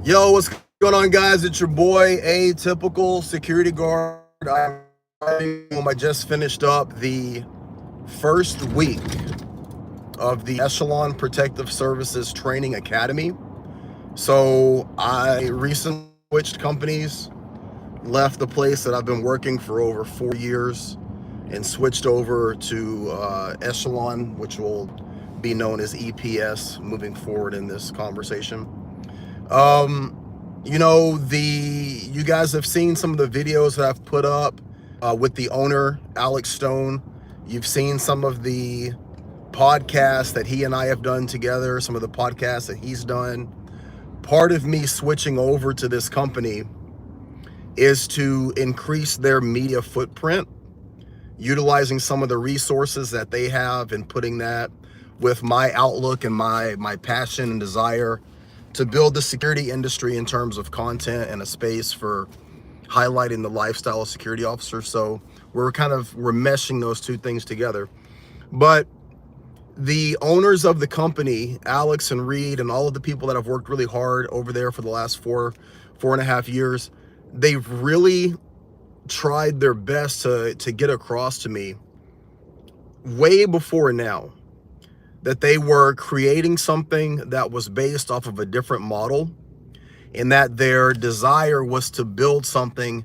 Yo, what's going on, guys? It's your boy, Atypical Security Guard. I just finished up the first week of the Echelon Protective Services Training Academy. So I recently switched companies, left the place that I've been working for over 4 years, and switched over to Echelon, which will be known as EPS moving forward in this conversation. You guys have seen some of the videos that I've put up with the owner, Alex Stone. You've seen some of the podcasts that he and I have done together, some of the podcasts that he's done. Part of me switching over to this company is to increase their media footprint, utilizing some of the resources that they have and putting that with my outlook and my passion and desire to build the security industry in terms of content and a space for highlighting the lifestyle of security officers. So we're meshing those two things together. But the owners of the company, Alex and Reed, and all of the people that have worked really hard over there for the last four and a half years, they've really tried their best to get across to me way before now that they were creating something that was based off of a different model, and that their desire was to build something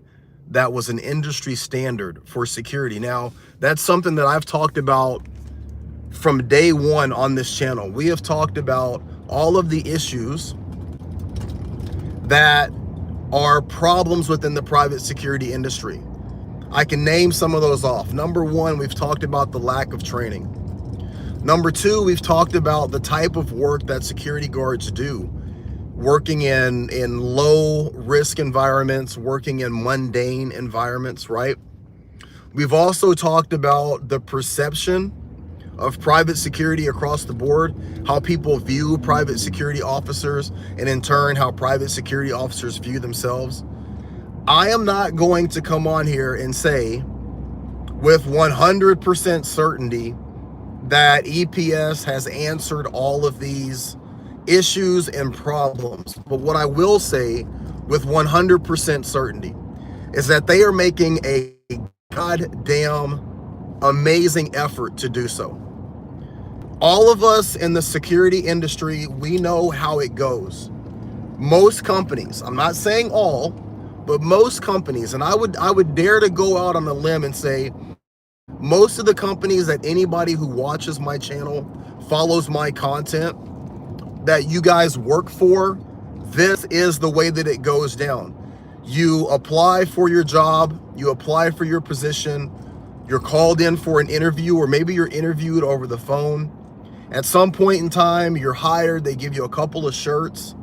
that was an industry standard for security. Now, that's something that I've talked about from day one on this channel. We have talked about all of the issues that are problems within the private security industry. I can name some of those off. Number one, we've talked about the lack of training. Number two, we've talked about the type of work that security guards do, working in low risk environments, working in mundane environments, right? We've also talked about the perception of private security across the board, how people view private security officers, and in turn, how private security officers view themselves. I am not going to come on here and say with 100% certainty that EPS has answered all of these issues and problems. But what I will say with 100% certainty is that they are making a goddamn amazing effort to do so. All of us in the security industry, we know how it goes. Most companies, I'm not saying all, but most companies, and I would dare to go out on a limb and say most of the companies that anybody who watches my channel, follows my content, that you guys work for, this is the way that it goes down. You apply for your job, you apply for your position, you're called in for an interview, or maybe you're interviewed over the phone. At some point in time, you're hired, they give you a couple of shirts,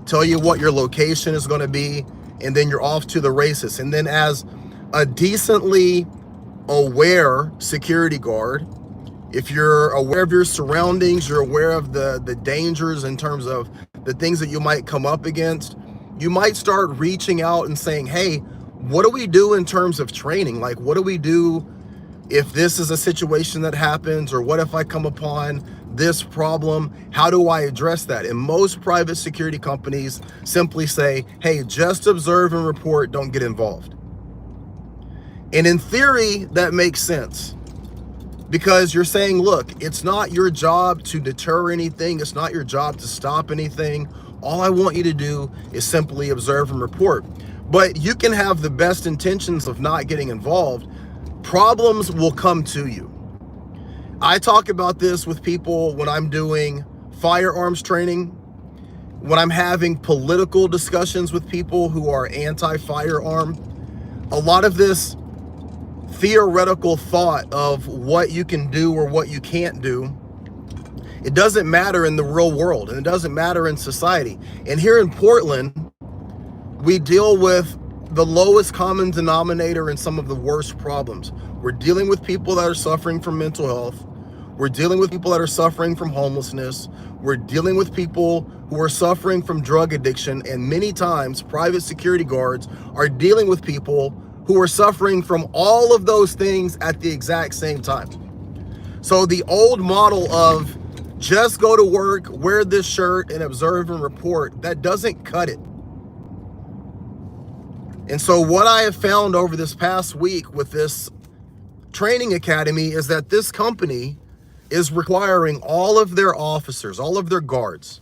tell you what your location is going to be, and then you're off to the races. And then as a decently aware security guard, if you're aware of your surroundings, you're aware of the dangers in terms of the things that you might come up against, you might start reaching out and saying, hey, what do we do in terms of training? Like, what do we do if this is a situation that happens, or what if I come upon this problem? How do I address that? And most private security companies simply say, hey, just observe and report, don't get involved. And in theory, that makes sense, because you're saying, look, it's not your job to deter anything. It's not your job to stop anything. All I want you to do is simply observe and report. But you can have the best intentions of not getting involved. Problems will come to you. I talk about this with people when I'm doing firearms training, when I'm having political discussions with people who are anti-firearm. A lot of this theoretical thought of what you can do or what you can't do, it doesn't matter in the real world, and it doesn't matter in society. And here in Portland, we deal with the lowest common denominator in some of the worst problems. We're dealing with people that are suffering from mental health. We're dealing with people that are suffering from homelessness. We're dealing with people who are suffering from drug addiction. And many times, private security guards are dealing with people who are suffering from all of those things at the exact same time. So the old model of just go to work, wear this shirt, and observe and report, that doesn't cut it. And so what I have found over this past week with this training academy is that this company is requiring all of their officers, all of their guards,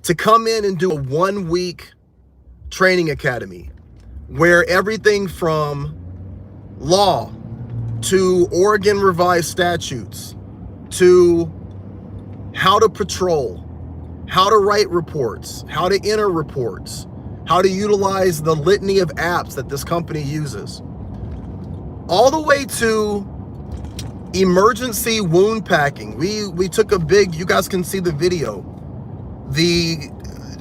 to come in and do a 1-week training academy where everything from law to Oregon revised statutes to how to patrol, how to write reports, how to enter reports, how to utilize the litany of apps that this company uses, all the way to emergency wound packing. We took a big, you guys can see the video. The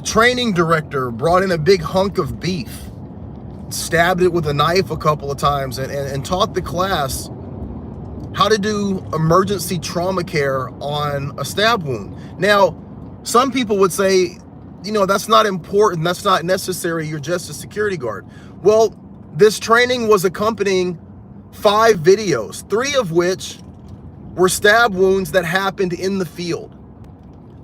training director brought in a big hunk of beef, stabbed it with a knife a couple of times, and taught the class how to do emergency trauma care on a stab wound. Now, some people would say, that's not important, that's not necessary, you're just a security guard. Well, this training was accompanying 5 videos, 3 of which were stab wounds that happened in the field.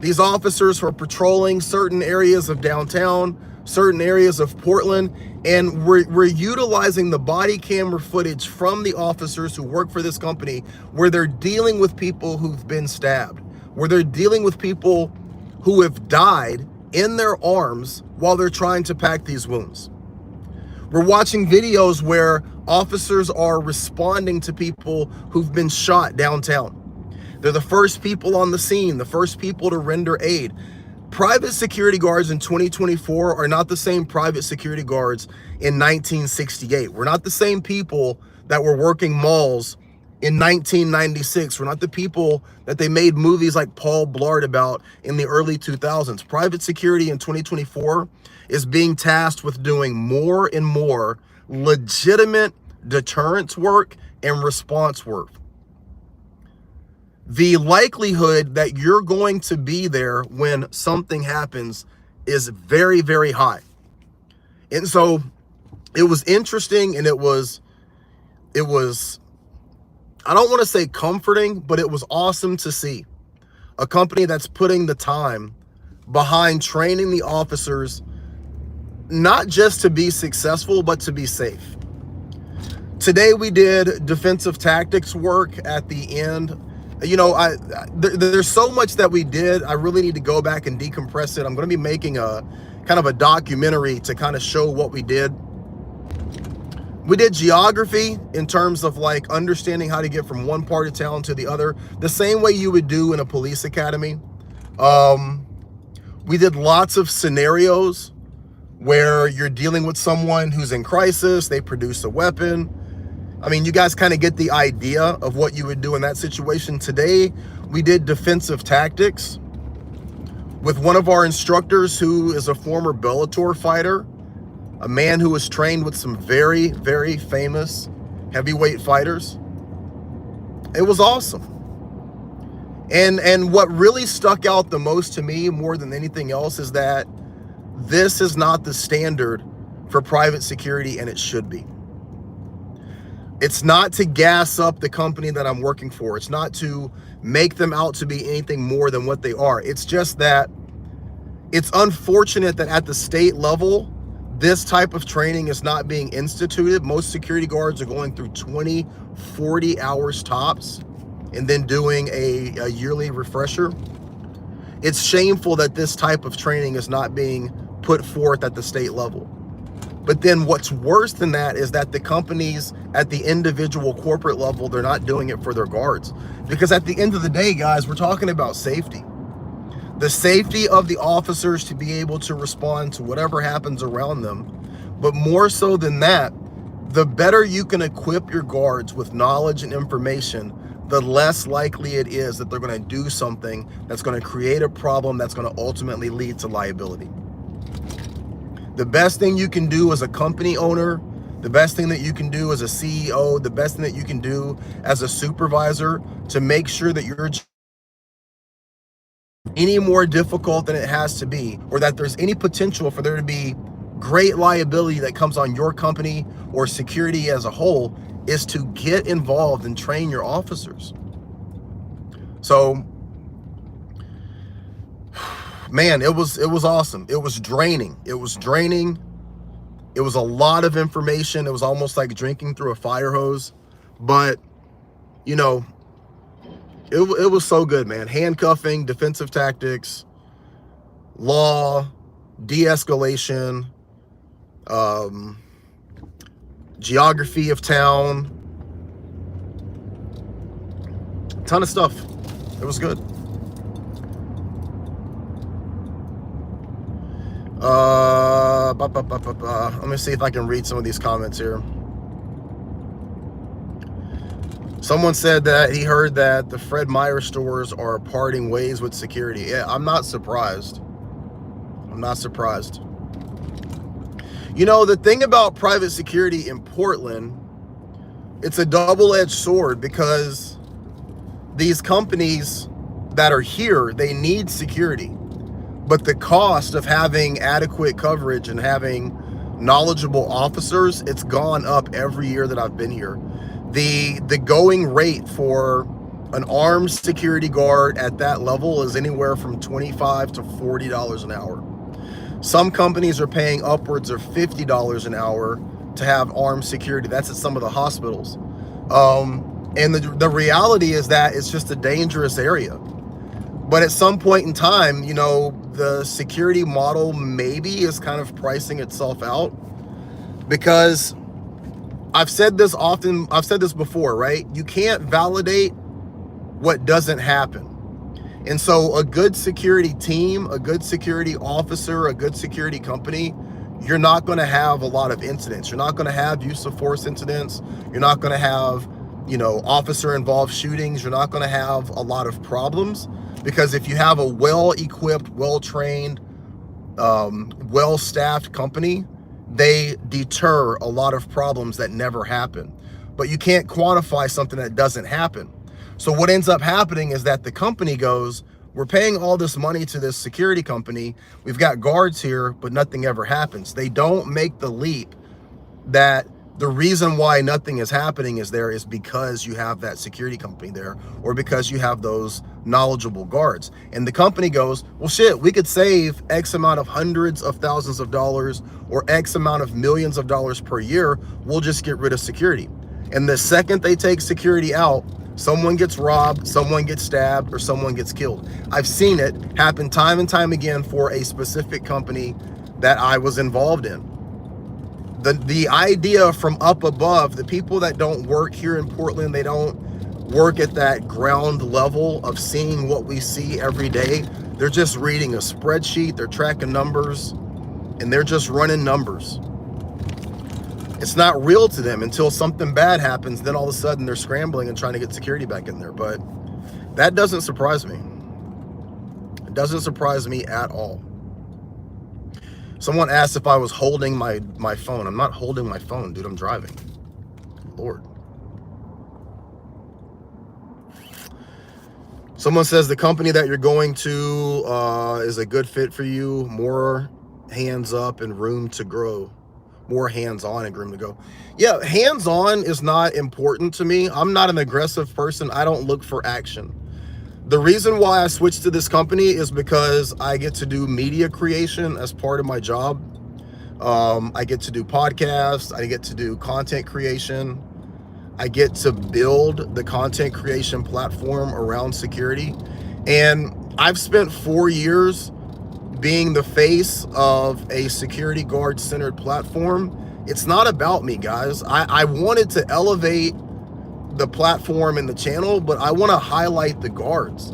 These officers were patrolling certain areas of downtown, certain areas of Portland, and we're utilizing the body camera footage from the officers who work for this company, where they're dealing with people who've been stabbed, where they're dealing with people who have died in their arms while they're trying to pack these wounds. We're watching videos where officers are responding to people who've been shot downtown. They're the first people on the scene, the first people to render aid. Private security guards in 2024 are not the same private security guards in 1968. We're not the same people that were working malls in 1996. We're not the people that they made movies like Paul Blart about in the early 2000s. Private security in 2024 is being tasked with doing more and more legitimate deterrence work and response work. The likelihood that you're going to be there when something happens is very, very high. And so it was interesting, and it was, I don't want to say comforting, but it was awesome to see a company that's putting the time behind training the officers, not just to be successful, but to be safe. Today we did defensive tactics work at the end. There's so much that we did. I really need to go back and decompress it. I'm going to be making a kind of a documentary to kind of show what we did. We did geography in terms of like understanding how to get from one part of town to the other, the same way you would do in a police academy. We did lots of scenarios where you're dealing with someone who's in crisis, they produce a weapon. I mean, you guys kind of get the idea of what you would do in that situation. Today, we did defensive tactics with one of our instructors who is a former Bellator fighter, a man who was trained with some very, very famous heavyweight fighters. It was awesome. And what really stuck out the most to me more than anything else is that this is not the standard for private security, and it should be. It's not to gas up the company that I'm working for. It's not to make them out to be anything more than what they are. It's just that it's unfortunate that at the state level, this type of training is not being instituted. Most security guards are going through 20, 40 hours tops and then doing a yearly refresher. It's shameful that this type of training is not being put forth at the state level. But then what's worse than that is that the companies at the individual corporate level, they're not doing it for their guards. Because at the end of the day, guys, we're talking about safety. The safety of the officers to be able to respond to whatever happens around them. But more so than that, the better you can equip your guards with knowledge and information, the less likely it is that they're going to do something that's going to create a problem that's going to ultimately lead to liability. The best thing you can do as a company owner, the best thing that you can do as a CEO, the best thing that you can do as a supervisor to make sure that you're any more difficult than it has to be, or that there's any potential for there to be great liability that comes on your company or security as a whole, is to get involved and train your officers. So, man, it was awesome. It was draining. It was a lot of information. It was almost like drinking through a fire hose. But, you know, it was so good, man. Handcuffing, defensive tactics, law, de-escalation, geography of town, ton of stuff. It was good. Let me see if I can read some of these comments here. Someone said that he heard that the Fred Meyer stores are parting ways with security. Yeah, I'm not surprised. I'm not surprised. You know, the thing about private security in Portland, it's a double-edged sword, because these companies that are here, they need security. But the cost of having adequate coverage and having knowledgeable officers, it's gone up every year that I've been here. The going rate for an armed security guard at that level is anywhere from $25 to $40 an hour. Some companies are paying upwards of $50 an hour to have armed security. That's at some of the hospitals. And the reality is that it's just a dangerous area. But at some point in time, you know, the security model maybe is kind of pricing itself out, because I've said this often, I've said this before, right? You can't validate what doesn't happen. And so a good security team, a good security officer, a good security company, you're not going to have a lot of incidents. You're not going to have use of force incidents. You're not going to have, you know, officer involved shootings. You're not going to have a lot of problems, because if you have a well-equipped, well-trained, well-staffed company, they deter a lot of problems that never happen. But you can't quantify something that doesn't happen. So what ends up happening is that the company goes, we're paying all this money to this security company, we've got guards here, but nothing ever happens. They don't make the leap that the reason why nothing is happening is because you have that security company there, or because you have those knowledgeable guards. And the company goes, well, shit, we could save X amount of hundreds of thousands of dollars or X amount of millions of dollars per year. We'll just get rid of security. And the second they take security out, someone gets robbed, someone gets stabbed, or someone gets killed. I've seen it happen time and time again for a specific company that I was involved in. The idea from up above, the people that don't work here in Portland, they don't work at that ground level of seeing what we see every day. They're just reading a spreadsheet, they're tracking numbers, and they're just running numbers. It's not real to them until something bad happens. Then all of a sudden they're scrambling and trying to get security back in there. But that doesn't surprise me. It doesn't surprise me at all. Someone asked if I was holding my phone. I'm not holding my phone, dude. I'm driving. Lord. Someone says the company that you're going to is a good fit for you. More hands up and room to grow. More hands-on and room to go. Yeah, hands-on is not important to me. I'm not an aggressive person. I don't look for action. The reason why I switched to this company is because I get to do media creation as part of my job. I get to do podcasts. I get to do content creation. I get to build the content creation platform around security. And I've spent 4 years being the face of a security guard centered platform. It's not about me, guys. I wanted to elevate the platform and the channel, but I want to highlight the guards.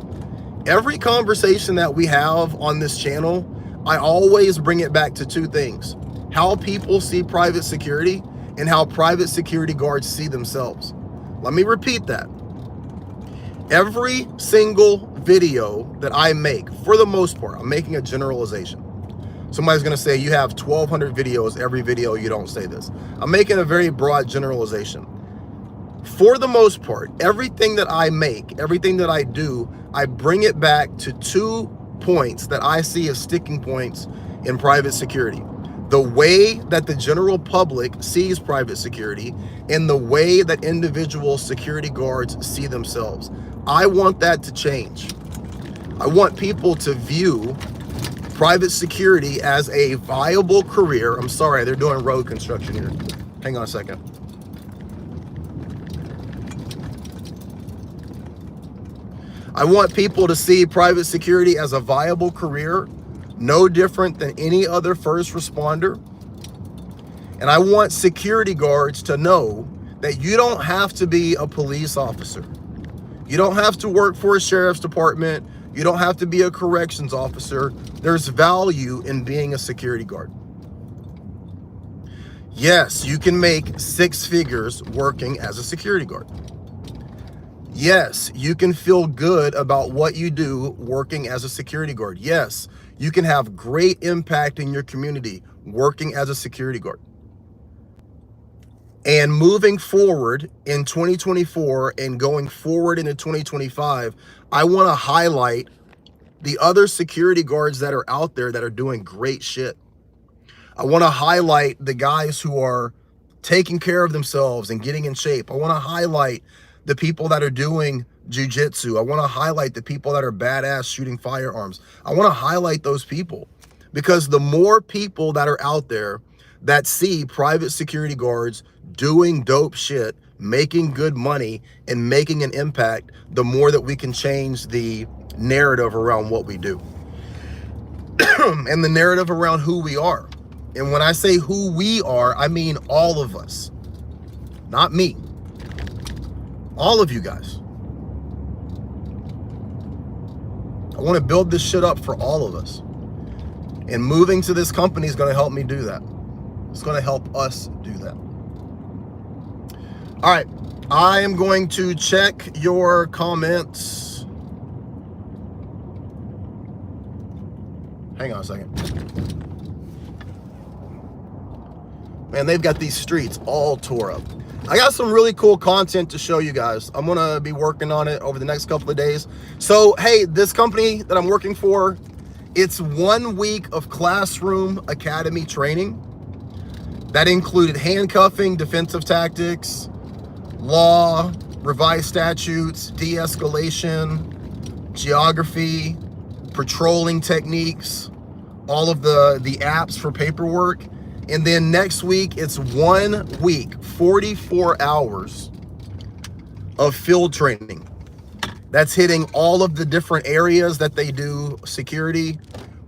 Every conversation that we have on this channel, I always bring it back to two things: how people see private security and how private security guards see themselves. Let me repeat that. Every single video that I make, for the most part, I'm making a generalization. Somebody's going to say, you have 1,200 videos, every video you don't say this. I'm making a very broad generalization. For the most part, everything that I make, everything that I do, I bring it back to 2 points that I see as sticking points in private security. The way that the general public sees private security and the way that individual security guards see themselves. I want that to change. I want people to view private security as a viable career. I'm sorry, they're doing road construction here. Hang on a second. I want people to see private security as a viable career, no different than any other first responder. And I want security guards to know that you don't have to be a police officer. You don't have to work for a sheriff's department. You don't have to be a corrections officer. There's value in being a security guard. Yes, you can make 6 figures working as a security guard. Yes, you can feel good about what you do working as a security guard. Yes, you can have great impact in your community working as a security guard. And moving forward in 2024 and going forward into 2025, I want to highlight the other security guards that are out there that are doing great shit. I want to highlight the guys who are taking care of themselves and getting in shape. I want to highlight the people that are doing jujitsu. I want to highlight the people that are badass shooting firearms. I want to highlight those people, because the more people that are out there that see private security guards doing dope shit, making good money, and making an impact, the more that we can change the narrative around what we do and the narrative around who we are. And when I say who we are, I mean all of us, not me. All of you guys. I want to build this shit up for all of us. And moving to this company is going to help me do that. It's going to help us do that. All right. I am going to check your comments. Hang on a second. Man, they've got these streets all tore up. I got some really cool content to show you guys. I'm going to be working on it over the next couple of days. So, hey, this company that I'm working for, it's 1 week of classroom academy training. That included handcuffing, defensive tactics, law, revised statutes, de-escalation, geography, patrolling techniques, all of the apps for paperwork. And then next week, it's 1 week, 44 hours of field training. That's hitting all of the different areas that they do security,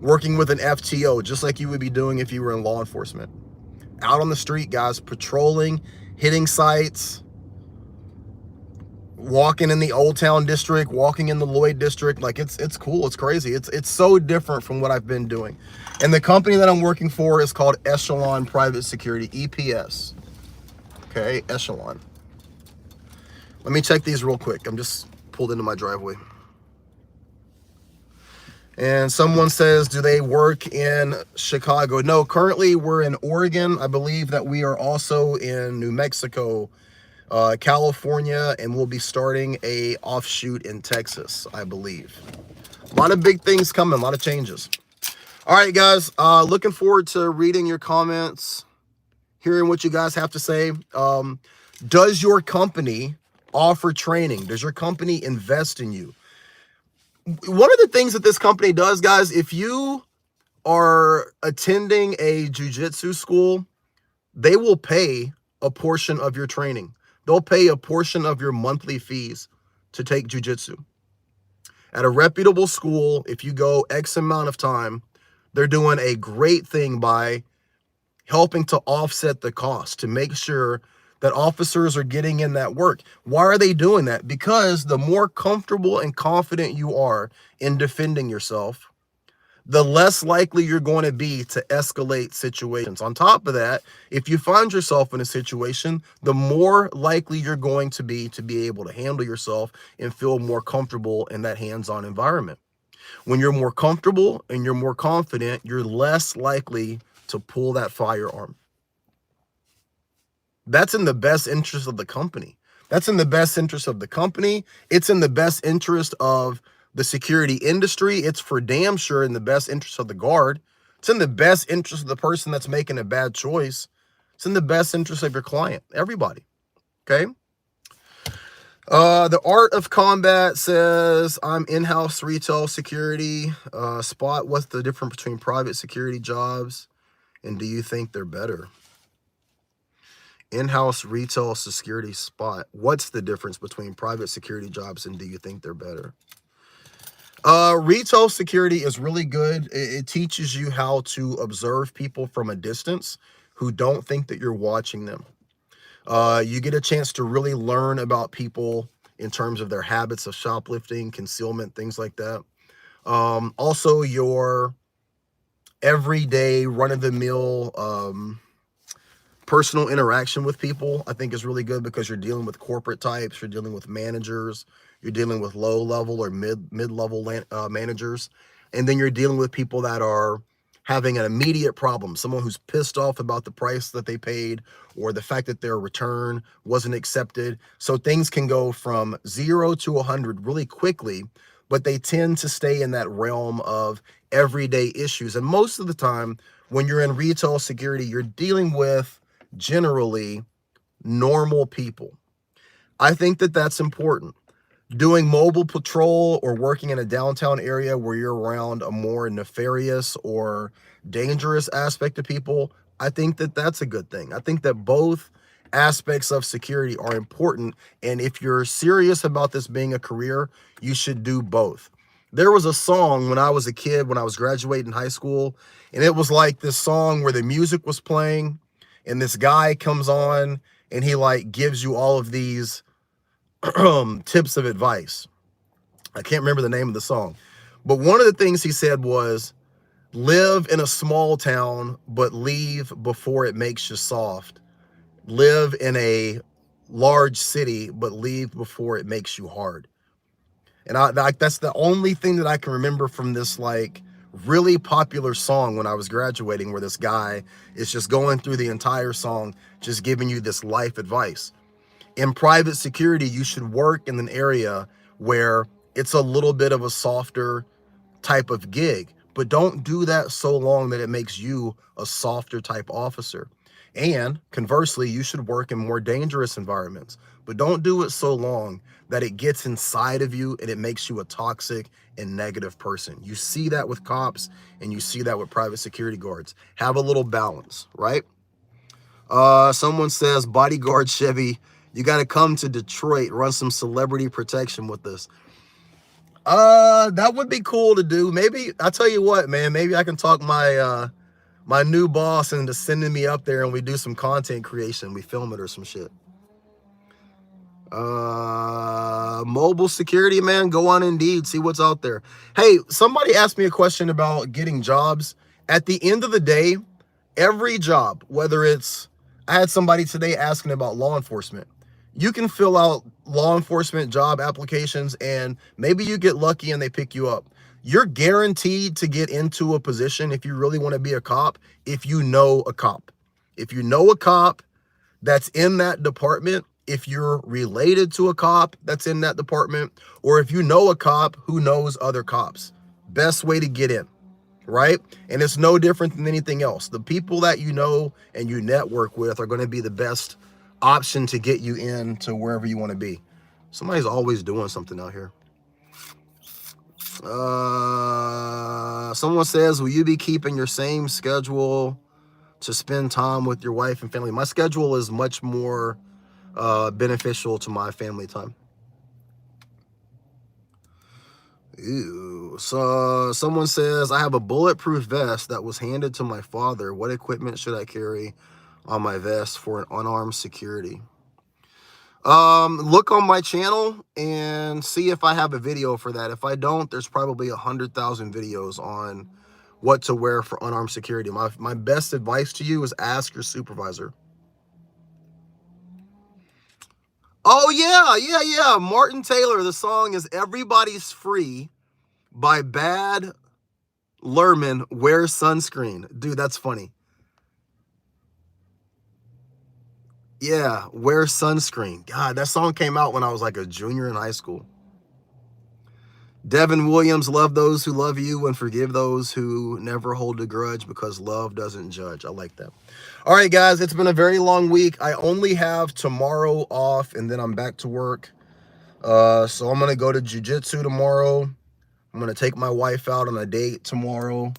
working with an FTO, just like you would be doing if you were in law enforcement. Out on the street, guys, patrolling, hitting sites, walking in the Old Town district, walking in the Lloyd district. Like, it's cool. It's crazy. It's so different from what I've been doing. And the company that I'm working for is called Echelon Private Security, EPS. Okay, Echelon. Let me check these real quick. I'm just pulled into my driveway. And someone says, do they work in Chicago? No, currently we're in Oregon. I believe that we are also in New Mexico, California, and we'll be starting a offshoot in Texas, I believe. A lot of big things coming, a lot of changes. All right, guys, looking forward to reading your comments, hearing what you guys have to say. Does your company offer training? Does your company invest in you? One of the things that this company does, guys, if you are attending a jiu-jitsu school, they will pay a portion of your training. They'll pay a portion of your monthly fees to take jiu-jitsu. At a reputable school, if you go X amount of time, they're doing a great thing by helping to offset the cost to make sure that officers are getting in that work. Why are they doing that? Because the more comfortable and confident you are in defending yourself, the less likely you're going to be to escalate situations. On top of that, if you find yourself in a situation, the more likely you're going to be able to handle yourself and feel more comfortable in that hands-on environment. When you're more comfortable and you're more confident, you're less likely to pull that firearm. That's in the best interest of the company. That's in the best interest of the company. It's in the best interest of the security industry. It's for damn sure in the best interest of the guard. It's in the best interest of the person that's making a bad choice. It's in the best interest of your client, everybody. Okay. The Art of Combat says, I'm in-house retail security. Spot, what's the difference between private security jobs, and do you think they're better? In-house retail security Spot, what's the difference between private security jobs, and do you think they're better? Retail security is really good. It teaches you how to observe people from a distance who don't think that you're watching them. You get a chance to really learn about people in terms of their habits of shoplifting, concealment, things like that. Also, your everyday run-of-the-mill personal interaction with people, I think, is really good because you're dealing with corporate types, you're dealing with managers, you're dealing with low-level or mid-level managers, and then you're dealing with people that are having an immediate problem, someone who's pissed off about the price that they paid or the fact that their return wasn't accepted. So things can go from 0 to 100 really quickly, but they tend to stay in that realm of everyday issues. And most of the time, when you're in retail security, you're dealing with generally normal people. I think that that's important. Doing mobile patrol or working in a downtown area where you're around a more nefarious or dangerous aspect of people, I think that that's a good thing. I think that both aspects of security are important, and if you're serious about this being a career, you should do both. There was a song when I was a kid, when I was graduating high school, and it was like this song where the music was playing and this guy comes on and he like gives you all of these tips of advice. I can't remember the name of the song, but one of the things he said was, live in a small town, but leave before it makes you soft. Live in a large city, but leave before it makes you hard. And that's the only thing that I can remember from this like really popular song when I was graduating, where this guy is just going through the entire song, just giving you this life advice. In private security, you should work in an area where it's a little bit of a softer type of gig, but don't do that so long that it makes you a softer type officer. And conversely, you should work in more dangerous environments, but don't do it so long that it gets inside of you and it makes you a toxic and negative person. You see that with cops and you see that with private security guards. Have a little balance, right? Someone says, bodyguard Chevy, you got to come to Detroit, run some celebrity protection with us. That would be cool to do. Maybe, I'll tell you what, man, maybe I can talk my my new boss into sending me up there and we do some content creation. We film it or some shit. Mobile security, man, go on Indeed, see what's out there. Hey, somebody asked me a question about getting jobs. At the end of the day, every job, whether it's, I had somebody today asking about law enforcement. You can fill out law enforcement job applications and maybe you get lucky and they pick you up. You're guaranteed to get into a position if you really want to be a cop, if you know a cop. If you know a cop that's in that department, if you're related to a cop that's in that department, or if you know a cop who knows other cops, best way to get in, right? And it's no different than anything else. The people that you know and you network with are going to be the best option to get you in to wherever you want to be. Somebody's always doing something out here. Someone says, will you be keeping your same schedule to spend time with your wife and family? My schedule is much more beneficial to my family time. Ew. So someone says, I have a bulletproof vest that was handed to my father. What equipment should I carry on my vest for an unarmed security? Look on my channel and see if I have a video for that. If I don't, there's probably 100,000 videos on what to wear for unarmed security. My best advice to you is ask your supervisor. Oh, yeah. Martin Taylor. The song is Everybody's Free by Bad Lerman. Wear sunscreen. Dude, that's funny. Yeah, wear sunscreen. God, that song came out when I was like a junior in high school. Devin Williams, love those who love you and forgive those who never hold a grudge because love doesn't judge. I like that. All right, guys, it's been a very long week. I only have tomorrow off and then I'm back to work. So I'm going to go to jiu-jitsu tomorrow. I'm going to take my wife out on a date tomorrow.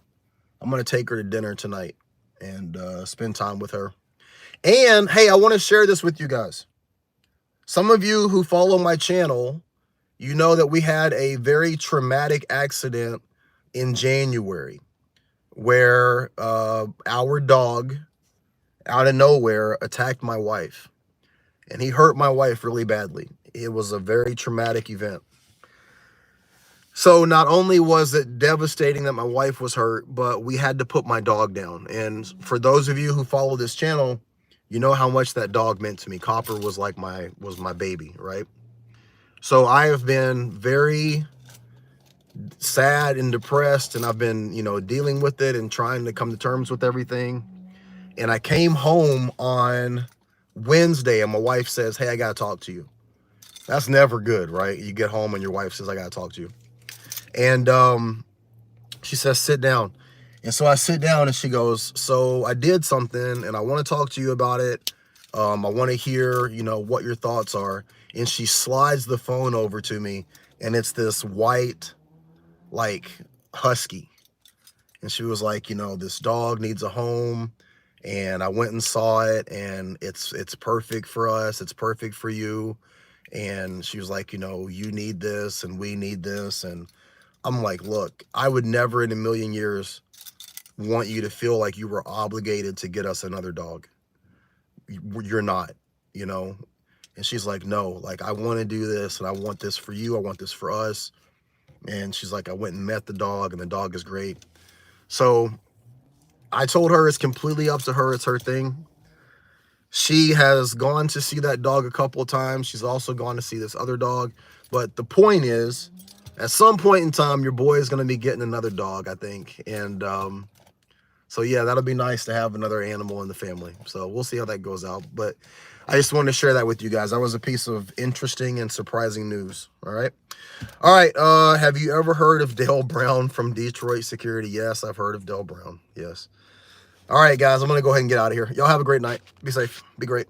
I'm going to take her to dinner tonight and spend time with her. And hey, I want to share this with you guys. Some of you who follow my channel, you know that we had a very traumatic accident in January where our dog out of nowhere attacked my wife, and he hurt my wife really badly. It was a very traumatic event. So not only was it devastating that my wife was hurt, but we had to put my dog down. And for those of you who follow this channel, you know how much that dog meant to me. Copper was like my baby, right? So I have been very sad and depressed, and I've been, dealing with it and trying to come to terms with everything. And I came home on Wednesday and my wife says, "Hey, I got to talk to you." That's never good, right? You get home and your wife says, "I got to talk to you." And she says, "Sit down." And so I sit down and she goes, "So I did something and I want to talk to you about it. I want to hear, what your thoughts are." And she slides the phone over to me, and it's this white, like, husky. And she was like, "This dog needs a home. And I went and saw it, and it's perfect for us. It's perfect for you." And she was like, "You need this and we need this." And I'm like, "Look, I would never in a million years want you to feel like you were obligated to get us another dog. You're not, And she's like, "No, like, I want to do this, and I want this for you. I want this for us." And she's like, "I went and met the dog, and the dog is great." So I told her it's completely up to her. It's her thing. She has gone to see that dog a couple of times. She's also gone to see this other dog. But the point is, at some point in time, your boy is going to be getting another dog, I think. And so, yeah, that'll be nice to have another animal in the family. So we'll see how that goes out. But I just wanted to share that with you guys. That was a piece of interesting and surprising news. All right. All right. Have you ever heard of Dale Brown from Detroit Security? Yes, I've heard of Dale Brown. Yes. All right, guys, I'm going to go ahead and get out of here. Y'all have a great night. Be safe. Be great.